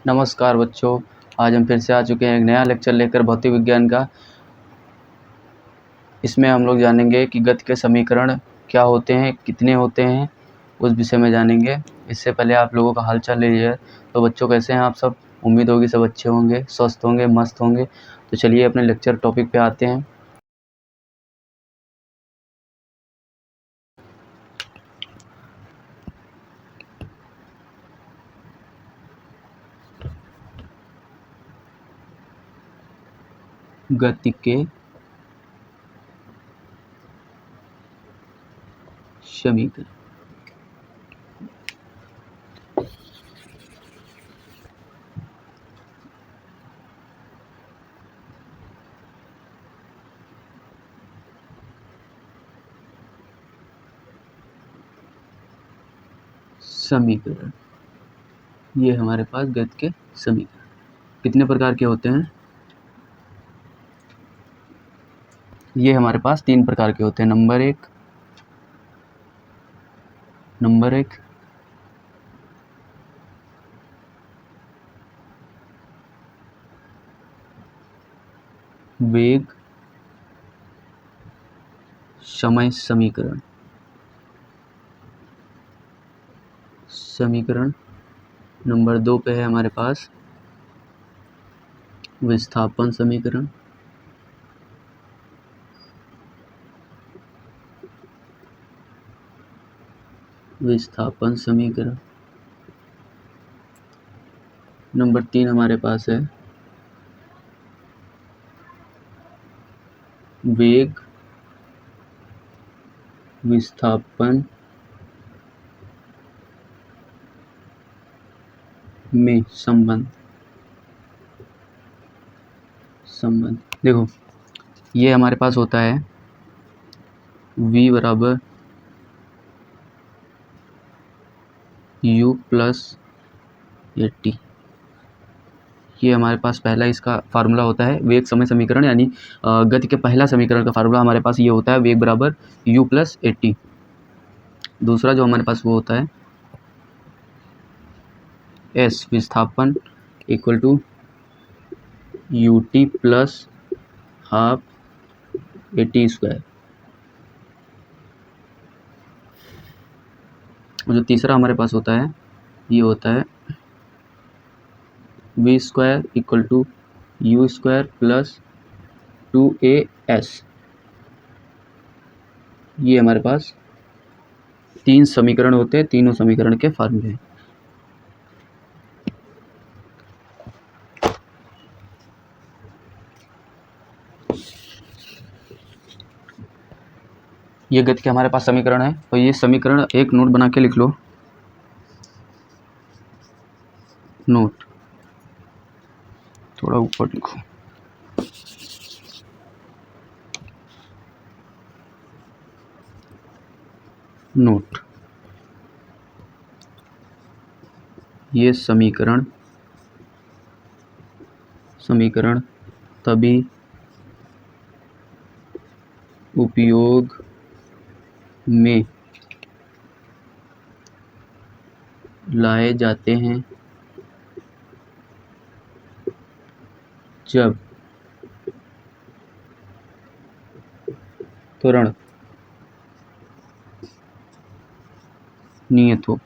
नमस्कार बच्चों, आज हम फिर से आ चुके हैं एक नया लेक्चर लेकर भौतिक विज्ञान का। इसमें हम लोग जानेंगे कि गति के समीकरण क्या होते हैं, कितने होते हैं, उस विषय में जानेंगे। इससे पहले आप लोगों का हालचाल ले लीजिए। तो बच्चों कैसे हैं आप सब? उम्मीद होगी सब अच्छे होंगे, स्वस्थ होंगे, मस्त होंगे। तो चलिए अपने लेक्चर टॉपिक पे आते हैं। गति के समीकरण। समीकरण, ये हमारे पास गति के समीकरण कितने प्रकार के होते हैं? ये हमारे पास 3 प्रकार के होते हैं। नंबर एक वेग समय समीकरण। नंबर 2 पे है हमारे पास विस्थापन समीकरण। नंबर 3 हमारे पास है वेग विस्थापन में संबंध। देखो, ये हमारे पास होता है v बराबर u प्लस टी। ये हमारे पास पहला इसका फार्मूला होता है वेग समय समीकरण, यानी गति के पहला समीकरण का फार्मूला हमारे पास ये होता है वेग बराबर u प्लस टी। दूसरा जो हमारे पास वो होता है s विस्थापन equal to u t plus half a t square. और जो तीसरा हमारे पास होता है ये होता है v square equal to u square plus 2as। ये हमारे पास 3 समीकरण होते हैं, तीनों समीकरण के फार्मूले हैं। ये गति के हमारे पास समीकरण है। तो ये समीकरण एक नोट बना के लिख लो। नोट थोड़ा ऊपर लिखो। नोट, ये समीकरण तभी उपयोग में लाए जाते हैं जब त्वरण नियत हो।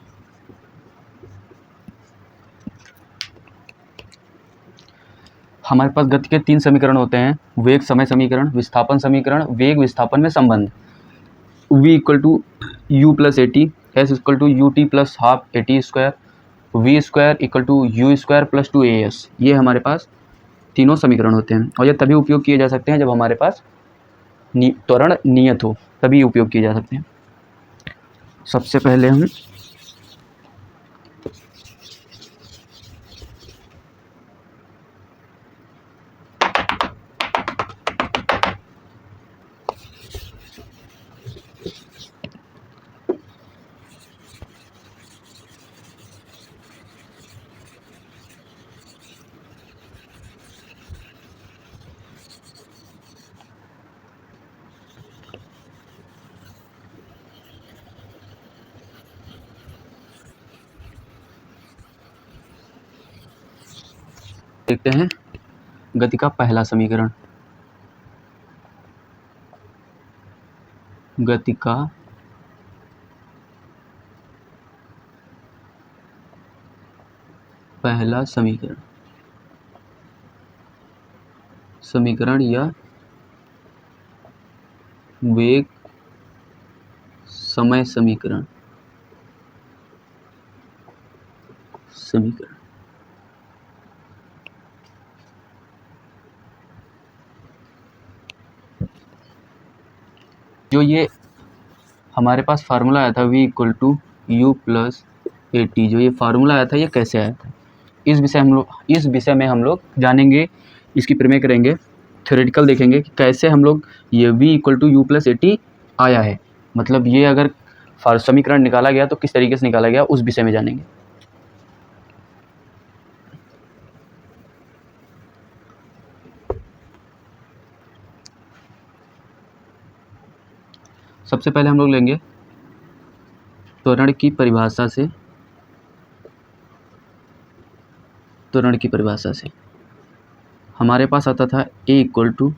हमारे पास गति के 3 समीकरण होते हैं, वेग समय समीकरण, विस्थापन समीकरण, वेग विस्थापन में संबंध। v equal to u plus A t, s equal to u t plus half a t square, v square equal to u square plus 2as। ये हमारे पास तीनों समीकरण होते हैं और ये तभी उपयोग किए जा सकते हैं जब हमारे पास त्वरण नियत हो, तभी उपयोग किए जा सकते हैं। सबसे पहले हम देखते हैं गति का पहला समीकरण। गति का पहला समीकरण या वेग समय समीकरण। जो ये हमारे पास फार्मूला आया था v equal to u plus A t, जो ये फार्मूला आया था ये कैसे आया था, इस विषय में हम लोग जानेंगे, इसकी प्रमेय करेंगे, थ्योरेटिकल देखेंगे कि कैसे हम लोग ये v equal to u plus A t आया है, मतलब ये अगर समीकरण निकाला गया तो किस तरीके से निकाला गया, उस विषय में जानेंगे। सबसे पहले हम लोग लेंगे त्वरण की परिभाषा से हमारे पास आता था a equal to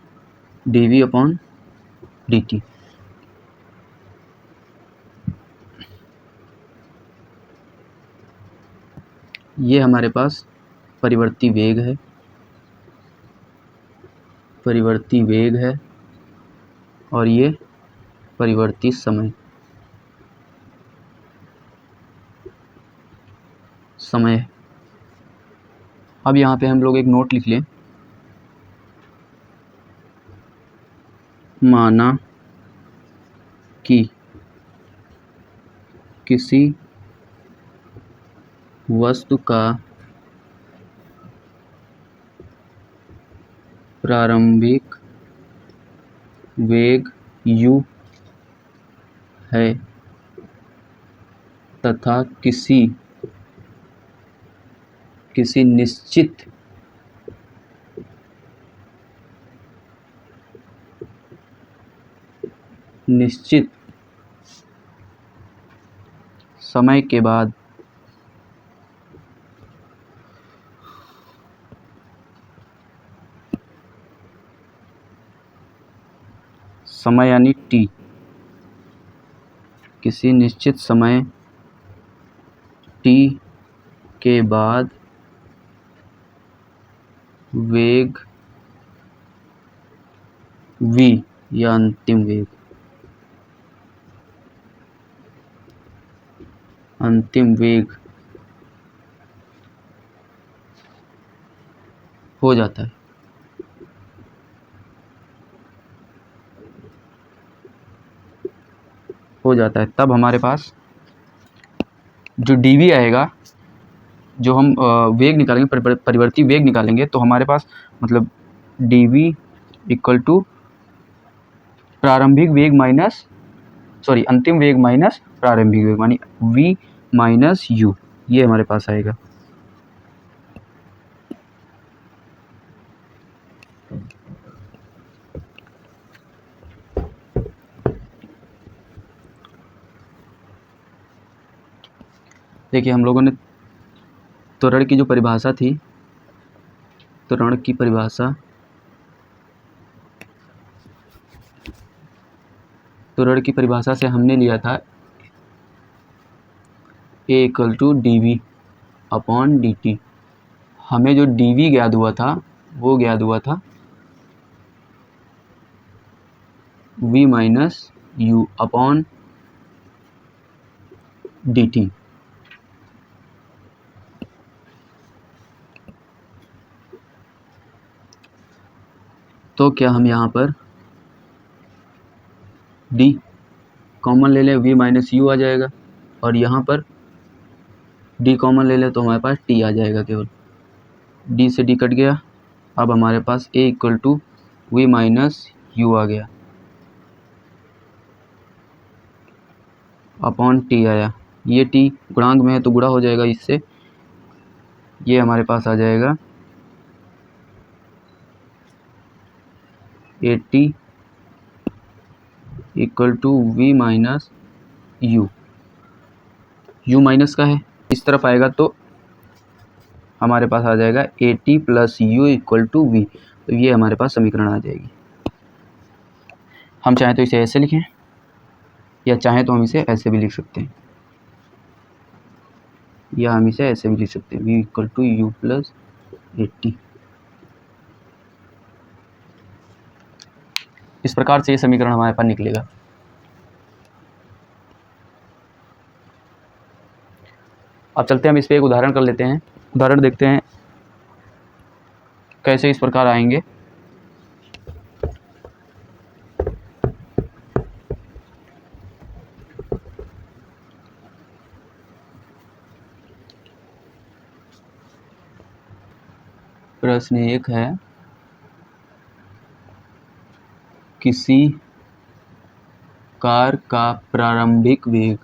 d v upon d t. ये हमारे पास परिवर्ती वेग है और ये परिवर्ती समय है। अब यहाँ पे हम लोग एक नोट लिख लें, माना कि किसी वस्तु का प्रारंभिक वेग u है तथा किसी निश्चित समय के बाद समय यानी t, किसी निश्चित समय t के बाद वेग v या अंतिम वेग हो जाता है। तब हमारे पास जो dv आएगा, जो हम वेग निकालेंगे, परिवर्ती वेग निकालेंगे, तो हमारे पास मतलब dv इक्वल टू प्रारंभिक वेग अंतिम वेग माइनस प्रारंभिक वेग, मानी v माइनस u, ये हमारे पास आएगा। देखिए हम लोगों ने त्वरण की जो परिभाषा थी, त्वरण की परिभाषा से हमने लिया था a equal to d v upon d t. हमें जो dv ज्ञात हुआ था वो ज्ञात हुआ था v minus you upon d T. तो क्या हम यहाँ पर d कॉमन ले लें, v माइनस यू आ जाएगा, और यहाँ पर d कॉमन ले लें तो हमारे पास t आ जाएगा केवल। d से d कट गया, अब हमारे पास a equal to v minus U आ गया अपॉन t आया। ये t गुणांक में है तो गुणा हो जाएगा इससे, ये हमारे पास आ जाएगा 80 equal to v minus u. U minus का है, इस तरफ आएगा तो हमारे पास आ जाएगा AT plus u equal to v. तो ये हमारे पास समीकरण आ जाएगी। हम चाहें तो इसे ऐसे लिखें या चाहें तो हम इसे ऐसे भी लिख सकते हैं, या हम इसे ऐसे भी लिख सकते हैं, v equal to u plus AT। इस प्रकार से ये समीकरण हमारे पास निकलेगा। अब चलते हैं, हम इस पर एक उदाहरण कर लेते हैं। उदाहरण देखते हैं कैसे इस प्रकार आएंगे। प्रश्न 1 है, किसी कार का प्रारंभिक वेग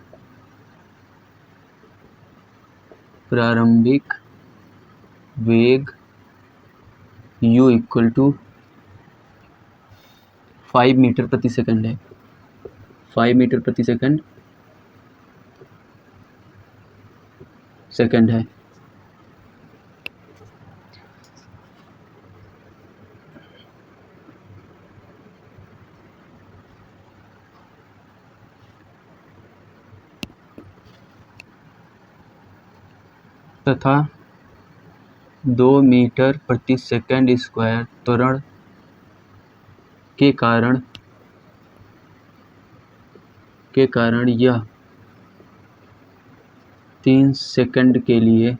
u इक्वल टू 5 मीटर प्रति सेकंड है। 5 मीटर प्रति सेकंड है। तथा 2 मीटर प्रति सेकंड स्क्वायर त्वरण के कारण यह 3 सेकंड के लिए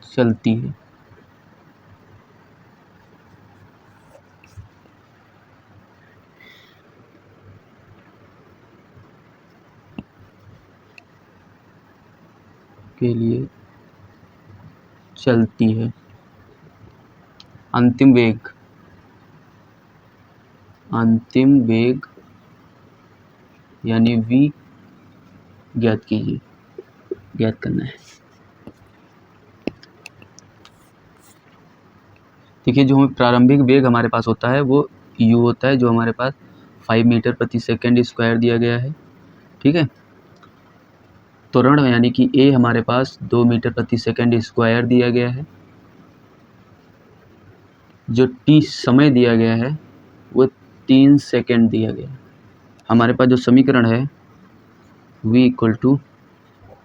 चलती है। अंतिम वेग यानी v ज्ञात करना है। देखिए, जो हमें प्रारंभिक वेग हमारे पास होता है वो u होता है, जो हमारे पास 5 मीटर प्रति सेकंड स्क्वायर दिया गया है। ठीक है, त्वरण यानी कि a हमारे पास 2 मीटर प्रति सेकंड स्क्वायर दिया गया है। जो t समय दिया गया है वो 3 सेकंड दिया गया है। हमारे पास जो समीकरण है v equal to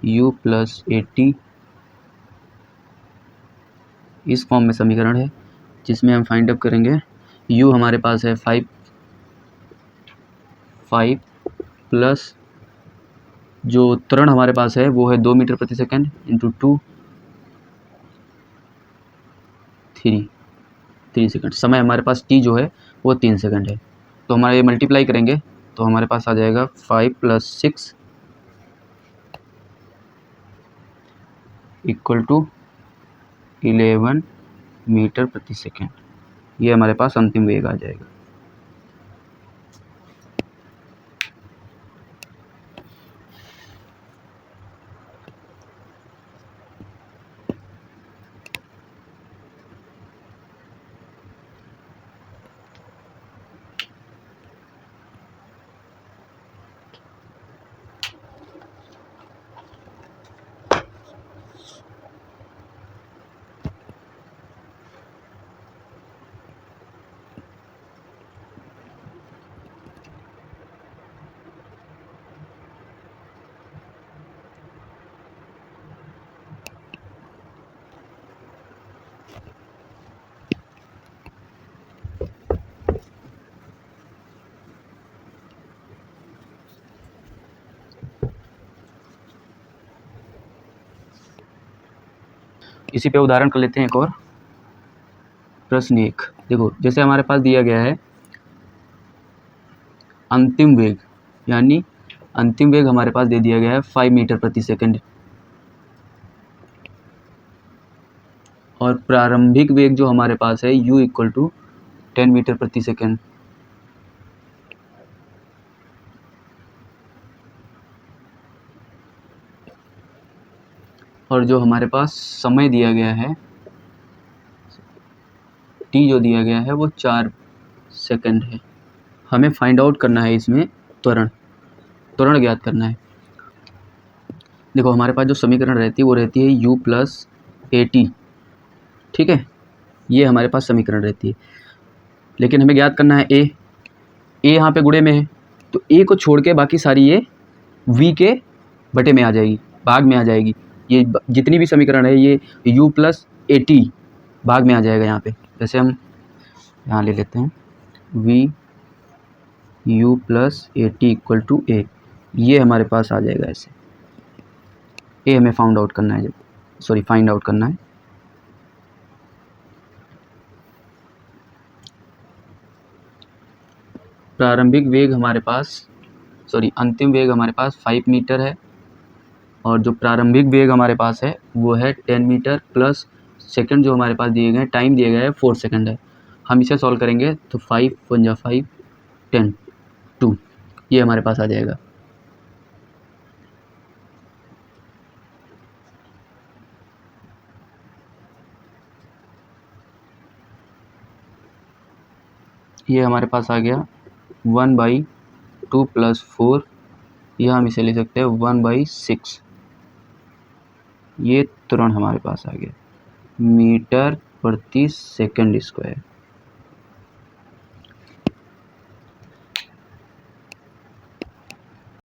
u plus AT, इस फॉर्म में समीकरण है, जिसमें हम फाइंड अप करेंगे। u हमारे पास है 5 प्लस जो त्वरण हमारे पास है वो है 2 मीटर प्रति सेकंड इंटू 2 3 सेकंड। समय हमारे पास t जो है वो 3 सेकंड है। तो हमारे ये मल्टीप्लाई करेंगे तो हमारे पास आ जाएगा 5 प्लस 6 इक्वल टू 11 मीटर प्रति सेकंड। ये हमारे पास अंतिम वेग आ जाएगा। इसी पे उदाहरण कर लेते हैं एक और। प्रश्न 1, देखो, जैसे हमारे पास दिया गया है अंतिम वेग, यानी अंतिम वेग हमारे पास दे दिया गया है 5 मीटर प्रति सेकंड, और प्रारंभिक वेग जो हमारे पास है u इक्वल टू 10 मीटर प्रति सेकंड। और जो हमारे पास समय दिया गया है t जो दिया गया है वो 4 सेकंड है। हमें फाइंड आउट करना है इसमें त्वरण। त्वरण ज्ञात करना है। देखो हमारे पास जो समीकरण रहती है वो रहती है u प्लस ए टी, ठीक है, ये हमारे पास समीकरण रहती है। लेकिन हमें ज्ञात करना है ए यहाँ पे गुणे में है, तो ए को छोड़ के बाकी सारी ये v के बटे में आ जाएगी, भाग में आ जाएगी। ये जितनी भी समीकरण है ये u प्लस ए टी भाग में आ जाएगा यहाँ पे। जैसे हम यहाँ ले लेते हैं v u plus A T equal to A, ये हमारे पास आ जाएगा ऐसे। ए हमें फाइंड आउट करना है। प्रारंभिक वेग हमारे पास अंतिम वेग हमारे पास 5 मीटर है, और जो प्रारंभिक वेग हमारे पास है वो है 10 मीटर प्लस सेकंड जो हमारे पास दिए गए हैं, टाइम दिया गया है 4 सेकंड है। हम इसे सॉल्व करेंगे तो 5 × 5 10 2, ये हमारे पास आ जाएगा। ये हमारे पास आ गया 1/2 + 4, यह हम इसे ले सकते हैं 1/6। ये तुरंत हमारे पास आ गया मीटर प्रति सेकंड स्क्वायर।